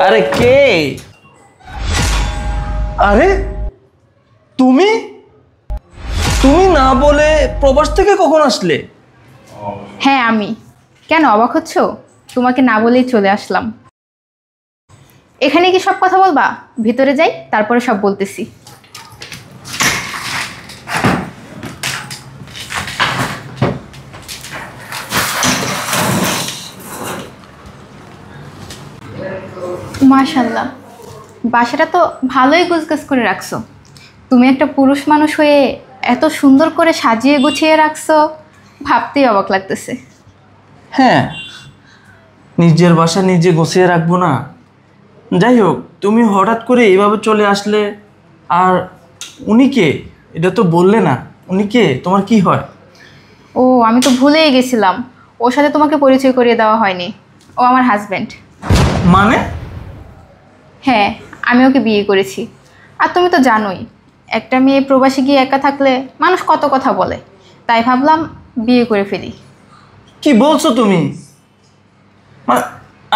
আরে কে? আরে তুমি তুমি না বলে প্রবাস থেকে কখন আসলে? হ্যাঁ আমি। কেন অবাক হচ্ছ? তোমাকে না বলেই চলে আসলাম। এখানে কি সব কথা বলবা? ভিতরে যাই, তারপরে সব বলতেছি। মাশাআল্লাহ, বাসাটা তো ভালোই গোছগাছ করে রাখছো। তুমি একটা পুরুষ মানুষ হয়ে এত সুন্দর করে সাজিয়ে গুছিয়ে রাখছো, ভাবতেই অবাক লাগতেছে। হ্যাঁ, নিজের বাসা নিজে গুছিয়ে রাখবো না? যাই হোক, তুমি হঠাৎ করে এইভাবে চলে আসলে। আর উনি কে? এটা তো বললে না। উনি কে? তোমার কি হয়? ও, আমি তো ভুলেই গেছিলাম, ওর সাথে তোমাকে পরিচয় করিয়ে দেওয়া হয়নি। ও আমার হাজব্যান্ড। মানে? হ্যাঁ, আমি ওকে বিয়ে করেছি। আর তুমি তো জানোই, একটা মেয়ে প্রবাসী গিয়ে একা থাকলে মানুষ কত কথা বলে, তাই ভাবলাম বিয়ে করে ফেলি। কি বলছো তুমি? মানে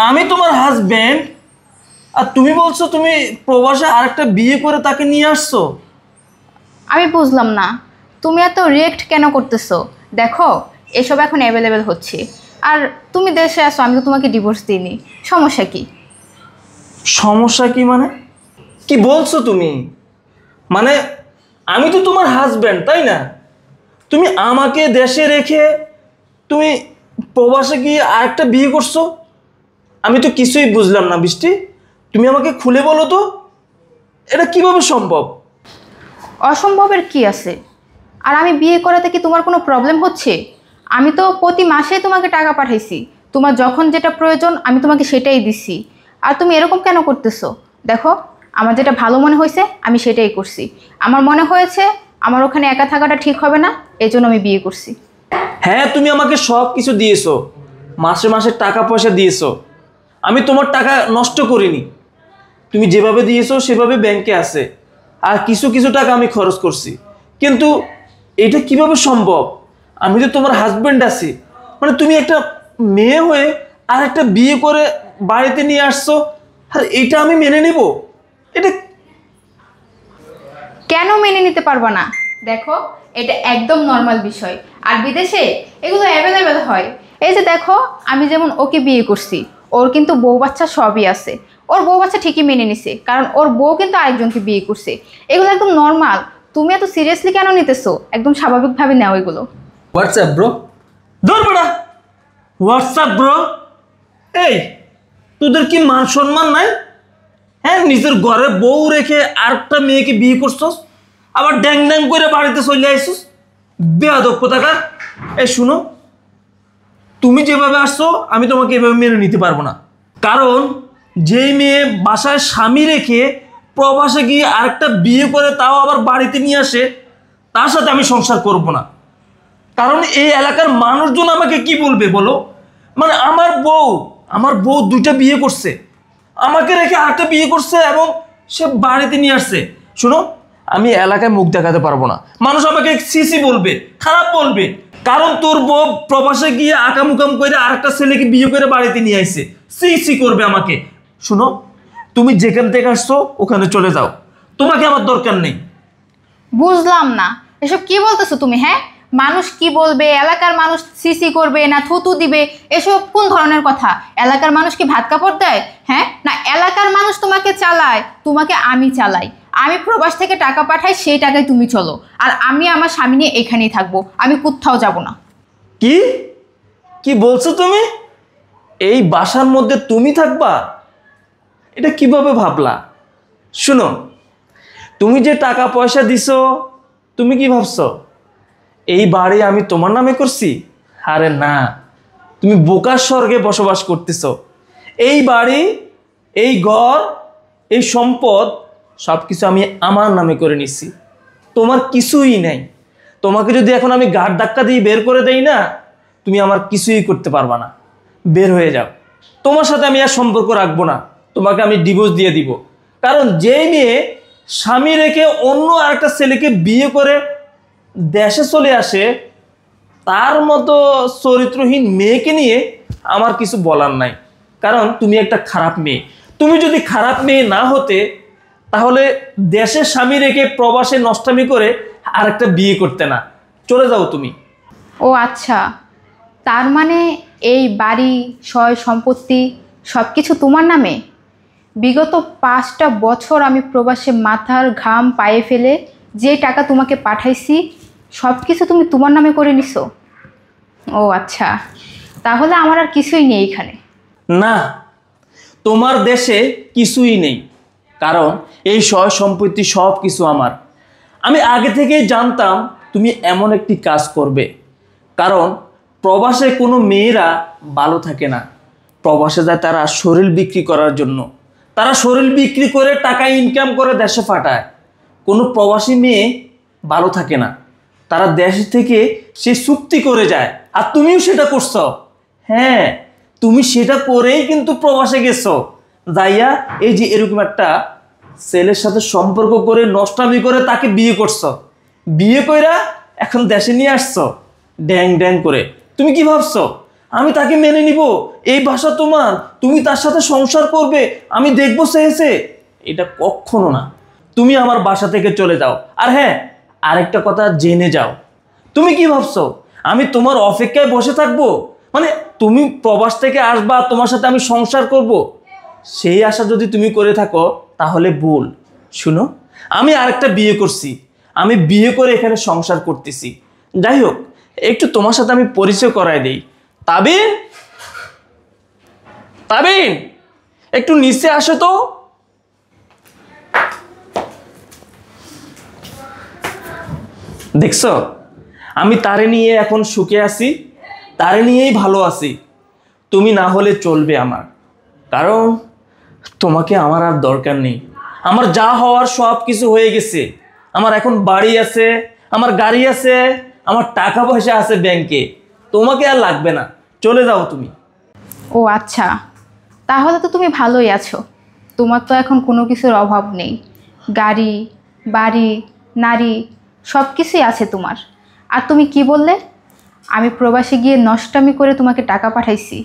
আমি তোমার হাজবেন্ড, আর তুমি বলছো তুমি প্রবাসে আরেকটা বিয়ে করে তাকে নিয়ে আসছো? আমি বুঝলাম না, তুমি এত রিয়েক্ট কেন করতেছো? দেখো, এসব এখন অ্যাভেলেবেল হচ্ছে। আর তুমি দেশে আসো, আমি তো তোমাকে ডিভোর্স দিইনি, সমস্যা কি? সমস্যা কি মানে? কি বলছো তুমি? মানে আমি তো তোমার হাজবেন্ড, তাই না? তুমি আমাকে দেশে রেখে তুমি প্রবাসে গিয়ে আরেকটা বিয়ে করছো? আমি তো কিছুই বুঝলাম না বৃষ্টি। তুমি আমাকে খুলে বলো তো, এটা কিভাবে সম্ভব? অসম্ভবের কি আছে? আর আমি বিয়ে করাতে কি তোমার কোনো প্রবলেম হচ্ছে? আমি তো প্রতি মাসে তোমাকে টাকা পাঠাইছি, তোমার যখন যেটা প্রয়োজন আমি তোমাকে সেটাই দিছি। আর তুমি এরকম কেন করতেছো? দেখো, আমার যেটা ভালো মনে হয়েছে আমি সেটাই করছি। আমার মনে হয়েছে আমার ওখানে একা থাকাটা ঠিক হবে না, এই জন্য আমি বিয়ে করছি। হ্যাঁ, তুমি আমাকে সব কিছু দিয়েছো, মাসে মাসে টাকা পয়সা দিয়েছো। আমি তোমার টাকা নষ্ট করিনি। তুমি যেভাবে দিয়েছো সেভাবে ব্যাংকে আছে। আর কিছু কিছু টাকা আমি খরচ করছি। কিন্তু এটা কিভাবে সম্ভব? আমি তো তোমার হাজবেন্ড আছি। মানে তুমি একটা মেয়ে হয়ে আর একটা বিয়ে করে বাড়িতে নিয়ে আসছো, আর এটা আমি মেনে নেব? এটা কেন মেনে নিতে পারবো না? দেখো, এটা একদম নর্মাল বিষয়। আর বিদেশে এগুলো অ্যাভেলেবেল হয়। এই যে দেখো, আমি যেমন ওকে বিয়ে করছি, ওর কিন্তু বউ বাচ্চা সবই আছে। ওর বউ বাচ্চা ঠিকই মেনে নিছে, কারণ ওর বউ কিন্তু আরেকজনকে বিয়ে করছে। এগুলো একদম নর্মাল। তুমি এত সিরিয়াসলি কেন নিতেছো? একদম স্বাভাবিকভাবে নাও এগুলো। WhatsApp bro. ধরবেড়া হোয়াটসঅ্যাপ ব্রো। এই, তোদের কি মান সম্মান নাই? হ্যাঁ, নিজের ঘরে বউ রেখে আরেকটা মেয়েকে বিয়ে করছস, আবার ড্যাং ড্যাং করে বাড়িতে চলে আইসুস। বেয়াদব কোথাকার। এই শুনো, তুমি যেভাবে আসছো আমি তোমাকে এভাবে মেনে নিতে পারবো না। কারণ যেই মেয়ে বাসায় স্বামী রেখে প্রবাসে গিয়ে আরেকটা বিয়ে করে, তাও আবার বাড়িতে নিয়ে আসে, তার সাথে আমি সংসার করব না। কারণ এই এলাকার মানুষজন আমাকে কি বলবে বলো? মানে আমার বউ দুইটা বিয়ে করছে, আমাকে রেখে আরেকটা বিয়ে করছে, এবং সে বাড়িতে নিয়ে আসছে। শুনো, আমি এলাকায় মুখ দেখাতে পারবো না। মানুষ আমাকে সিসি বলবে, খারাপ বলবে। কারণ তোর বউ প্রবাসে গিয়ে আকামুকাম করে আরেকটা ছেলেকে বিয়ে করে বাড়িতে নিয়ে আসছে, সিসি করবে আমাকে। শুনো, তুমি যেখান থেকে আসছো ওখানে চলে যাও, তোমাকে আমার দরকার নেই। বুঝলাম না, এসব কি বলতেছো তুমি? হ্যাঁ, মানুষ কি বলবে, এলাকার মানুষ সিসি করবে না থুতু দিবে, এসব কোন ধরনের কথা? এলাকার মানুষ কি ভাত কাপড় দেয়? হ্যাঁ না, এলাকার মানুষ তোমাকে চালায়, তোমাকে আমি চালাই। আমি প্রবাস থেকে টাকা পাঠাই, সেই টাকায় তুমি চলো। আর আমি আমার স্বামী নিয়ে এখানেই থাকবো, আমি কোথাও যাব না। কি কি বলছো তুমি? এই বাসার মধ্যে তুমি থাকবা? এটা কিভাবে ভাবলা? শুনো, তুমি যে টাকা পয়সা দিছো, তুমি কি ভাবছো এই বাড়ি আমি তোমার নামে করছি? আরে না, তুমি বোকার স্বর্গে বসবাস করতেছো। এই বাড়ি, এই ঘর, এই সম্পদ সব কিছু আমি আমার নামে করে নিছি। তোমার কিছুই নাই। তোমাকে যদি এখন আমি গাড় ধাক্কা দিয়ে বের করে দেই না, তুমি আমার কিছুই করতে পারবা না। বের হয়ে যাও। তোমার সাথে আমি আর সম্পর্ক রাখবো না। তোমাকে আমি ডিভোর্স দিয়ে দিব। কারণ যেই মেয়ে স্বামী রেখে অন্য আরেকটা ছেলেকে বিয়ে করে দেশে চলে আসে, তার মতো চরিত্রহীন মেয়েকে নিয়ে আমার কিছু বলার নাই। কারণ তুমি একটা খারাপ মেয়ে। তুমি যদি খারাপ মেয়ে না হতে তাহলে দেশের স্বামী রেখে প্রবাসে নষ্টামি করে আরেকটা বিয়ে করতে না, চলে যাও তুমি। ও আচ্ছা, তার মানে এই বাড়ি সয় সম্পত্তি সব কিছু তোমার নামে? বিগত 5টা বছর আমি প্রবাসে মাথার ঘাম পায়ে ফেলে যে টাকা তোমাকে পাঠাইছি সব কিছু তুমি তোমার নামে করে নিছো? ও আচ্ছা, তাহলে আমার আর কিছুই নেই এখানে। না, তোমার দেশে কিছুই নেই, কারণ এই সয় সম্পত্তি সব কিছু আমার। আমি আগে থেকেই জানতাম তুমি এমন একটি কাজ করবে, কারণ প্রবাসে কোনো মেয়েরা ভালো থাকে না। প্রবাসে যায় তারা শরীর বিক্রি করার জন্য, তারা শরীর বিক্রি করে টাকা ইনকাম করে দেশে পাঠায়। কোনো প্রবাসী মেয়ে ভালো থাকে না, তারা দেশ থেকে সে চুক্তি করে যায়। আর তুমিও সেটা করছো। হ্যাঁ, তুমি সেটা করেই কিন্তু প্রবাসে গেছো, যাইয়া এই যে এরকম একটা ছেলের সাথে সম্পর্ক করে নষ্টামি করে তাকে বিয়ে করছো। বিয়ে কইরা এখন দেশে নিয়ে আসছো ড্যাং ড্যাং করে। তুমি কি ভাবছো আমি তাকে মেনে নিব? এই ভাষা তোমার, তুমি তার সাথে সংসার করবে, আমি দেখবো চেয়েছে? এটা কখনো না। তুমি আমার বাসা থেকে চলে যাও। আর হ্যাঁ, আরেকটা কথা জেনে যাও, তুমি কি ভাবছো আমি তোমার অপেক্ষায় বসে থাকবো? মানে তুমি প্রবাস থেকে আসবা, তোমার সাথে আমি সংসার করব, সেই আশা যদি তুমি করে থাকো তাহলে ভুল। শুনো, আমি আরেকটা বিয়ে করছি, আমি বিয়ে করে এখানে সংসার করতেছি। যাই হোক, একটু তোমার সাথে আমি পরিচয় করাই দেই। তাবিন, তাবিন, একটু নিচে আসো তো। দেখছো, আমি তারে নিয়ে এখন সুখে আছি, তারে নিয়েই ভালো আছি। তুমি না হলে চলবে আমার, কারণ তোমাকে আমার আর দরকার নেই। আমার যা হওয়ার সব কিছু হয়ে গেছে। আমার এখন বাড়ি আছে, আমার গাড়ি আছে, আমার টাকা পয়সা আছে ব্যাংকে। তোমাকে আর লাগবে না, চলে যাও তুমি। ও আচ্ছা, তাহলে তো তুমি ভালোই আছো। তোমার তো এখন কোনো কিছুর অভাব নেই। গাড়ি, বাড়ি, নারী সব কিছুই আছে তোমার। আর তুমি কি বললে আমি প্রবাসে গিয়ে নষ্টামি করে তোমাকে টাকা পাঠাইছি?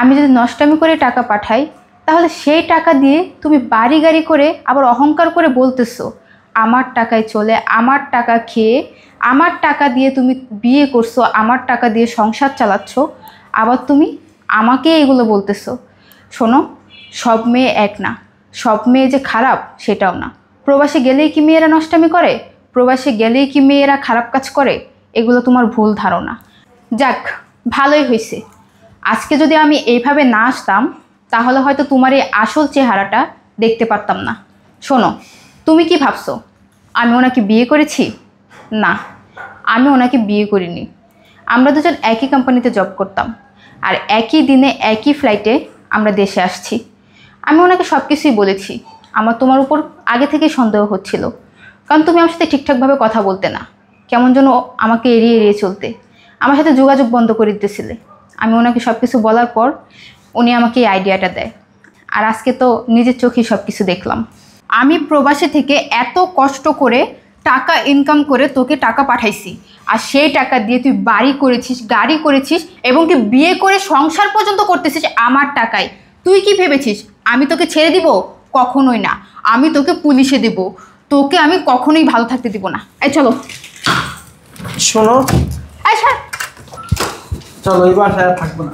আমি যদি নষ্টামি করে টাকা পাঠাই তাহলে সেই টাকা দিয়ে তুমি বাড়ি গাড়ি করে আবার অহংকার করে বলতেছো আমার টাকায় চলে, আমার টাকা খেয়ে, আমার টাকা দিয়ে তুমি বিয়ে করছো, আমার টাকা দিয়ে সংসার চালাচ্ছ, আবার তুমি আমাকে এগুলো বলতেছো। শোনো, সব মেয়ে এক না, সব মেয়ে যে খারাপ সেটাও না। প্রবাসে গেলেই কি মেয়েরা নষ্টামি করে? প্রবাসে গেলেই কি মেয়েরা খারাপ কাজ করে? এগুলো তোমার ভুল ধারণা। যাক, ভালোই হয়েছে। আজকে যদি আমি এইভাবে না আসতাম তাহলে হয়তো তোমার এই আসল চেহারাটা দেখতে পারতাম না। শোনো, তুমি কি ভাবছো আমি ওনাকে বিয়ে করেছি? না, আমি ওনাকে বিয়ে করিনি। আমরা দুজন একই কোম্পানিতে জব করতাম, আর একই দিনে একই ফ্লাইটে আমরা দেশে আসছি। আমি ওনাকে সব কিছুই বলেছি। আমার তোমার উপর আগে থেকেই সন্দেহ হচ্ছিল, কারণ তুমি আমার সাথে ঠিকঠাকভাবে কথা বলতে না, কেমন যেন আমাকে এড়িয়ে এড়িয়ে চলতে, আমার সাথে যোগাযোগ বন্ধ করে দিতেছিলে। আমি ওনাকে সব কিছু বলার পর উনি আমাকে এই আইডিয়াটা দেয়, আর আজকে তো নিজের চোখেই সব কিছু দেখলাম। আমি প্রবাসী থেকে এত কষ্ট করে টাকা ইনকাম করে তোকে টাকা পাঠাইছি, আর সেই টাকা দিয়ে তুই বাড়ি করেছিস, গাড়ি করেছিস, এবং কি বিয়ে করে সংসার পর্যন্ত করতেছিস আমার টাকায়। তুই কি ভেবেছিস আমি তোকে ছেড়ে দিব? কখনোই না, আমি তোকে পুলিশে দেব। তোকে আমি কখনোই ভালো থাকতে দিব না। এই চলো। শোনো, চলো, এই বাসায় আর থাকবো না।